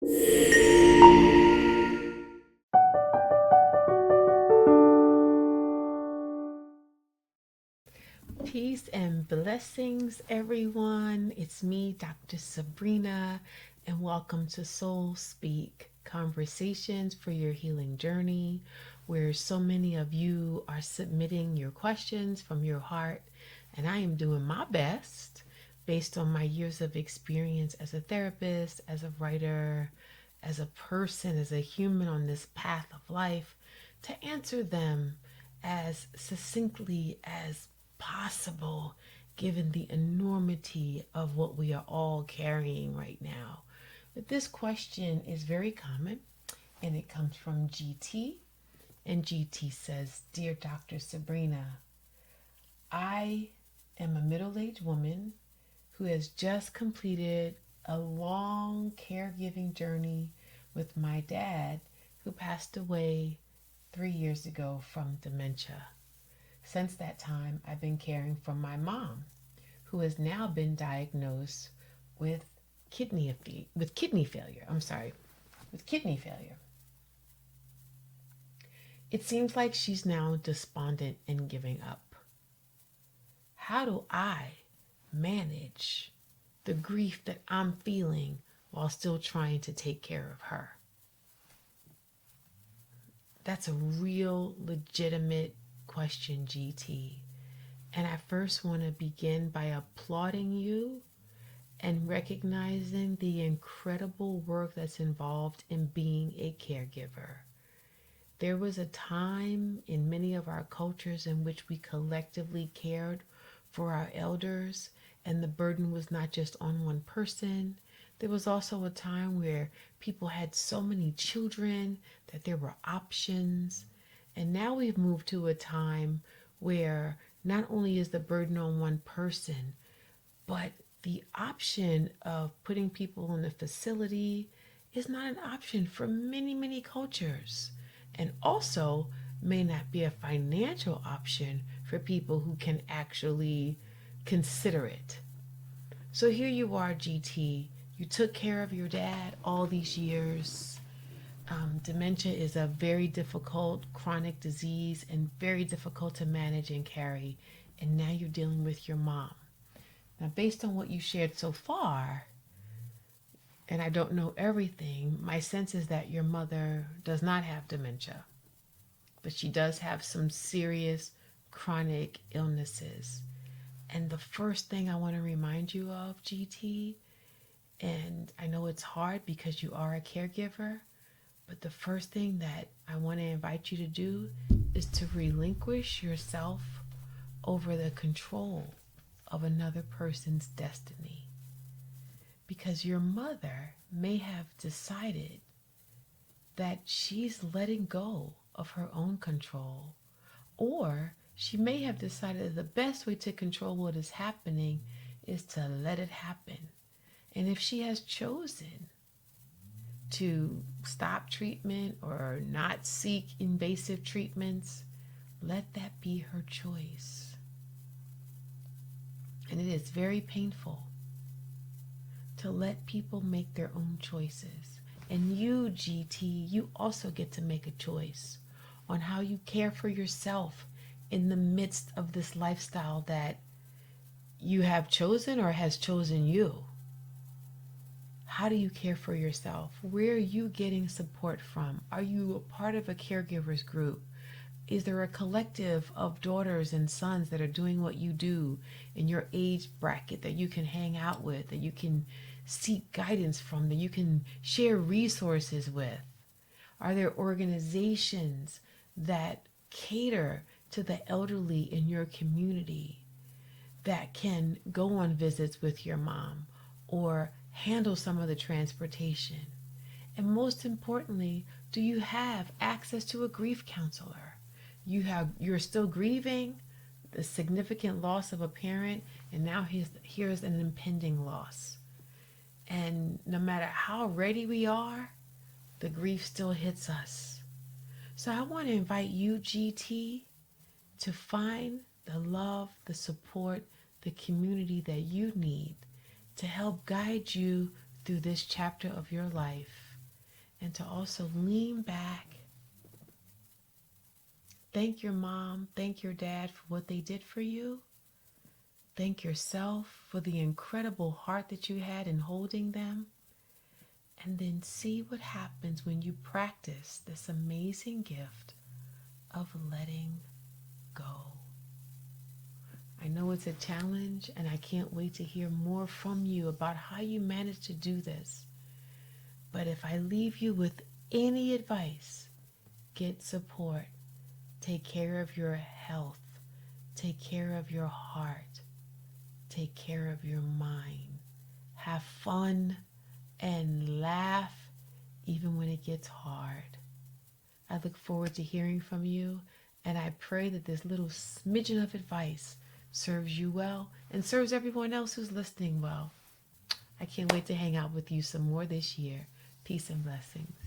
Peace and blessings, everyone. It's me, Dr. Sabrina, and welcome to Soul Speak Conversations for Your Healing Journey, where so many of you are submitting your questions from your heart, and I am doing my best based on my years of experience as a therapist, as a writer, as a person, as a human on this path of life, to answer them as succinctly as possible, given the enormity of what we are all carrying right now. But this question is very common, and it comes from GT. And GT says, "Dear Dr. Sabrina, I am a middle-aged woman who has just completed a long caregiving journey with my dad, who passed away 3 years ago from dementia. Since that time, I've been caring for my mom, who has now been diagnosed with kidney failure. With kidney failure. It seems like she's now despondent and giving up. How do I manage the grief that I'm feeling while still trying to take care of her?" That's a real legitimate question, GT. And I first want to begin by applauding you and recognizing the incredible work that's involved in being a caregiver. There was a time in many of our cultures in which we collectively cared for our elders, and the burden was not just on one person. There was also a time where people had so many children that there were options. And now we've moved to a time where not only is the burden on one person, but the option of putting people in a facility is not an option for many, many cultures. And also may not be a financial option for people who can actually consider it. So here you are, GT. You took care of your dad all these years. Dementia is a very difficult chronic disease and very difficult to manage and carry. And now you're dealing with your mom. Now, based on what you shared so far, and I don't know everything, my sense is that your mother does not have dementia, but she does have some serious chronic illnesses. And the first thing I want to remind you of, GT, and I know it's hard because you are a caregiver, but the first thing that I want to invite you to do is to relinquish yourself over the control of another person's destiny. Because your mother may have decided that she's letting go of her own control, or she may have decided that the best way to control what is happening is to let it happen. And if she has chosen to stop treatment or not seek invasive treatments, let that be her choice. And it is very painful to let people make their own choices. And you, GT, you also get to make a choice on how you care for yourself in the midst of this lifestyle that you have chosen or has chosen you. How do you care for yourself? Where are you getting support from? Are you a part of a caregivers group? Is there a collective of daughters and sons that are doing what you do in your age bracket that you can hang out with, that you can seek guidance from, that you can share resources with? Are there organizations that cater to the elderly in your community that can go on visits with your mom or handle some of the transportation? And most importantly, do you have access to a grief counselor? You're still grieving the significant loss of a parent, and now here's an impending loss. And no matter how ready we are, the grief still hits us. So I want to invite you, GT, to find the love, the support, the community that you need to help guide you through this chapter of your life. and to also lean back. Thank your mom, thank your dad for what they did for you. Thank yourself for the incredible heart that you had in holding them. And then see what happens when you practice this amazing gift of letting go. I know it's a challenge, and I can't wait to hear more from you about how you manage to do this. But if I leave you with any advice, get support. Take care of your health. Take care of your heart. Take care of your mind. Have fun and laugh even when it gets hard. I look forward to hearing from you, and I pray that this little smidgen of advice serves you well and serves everyone else who's listening well. I can't wait to hang out with you some more this year. Peace and blessings.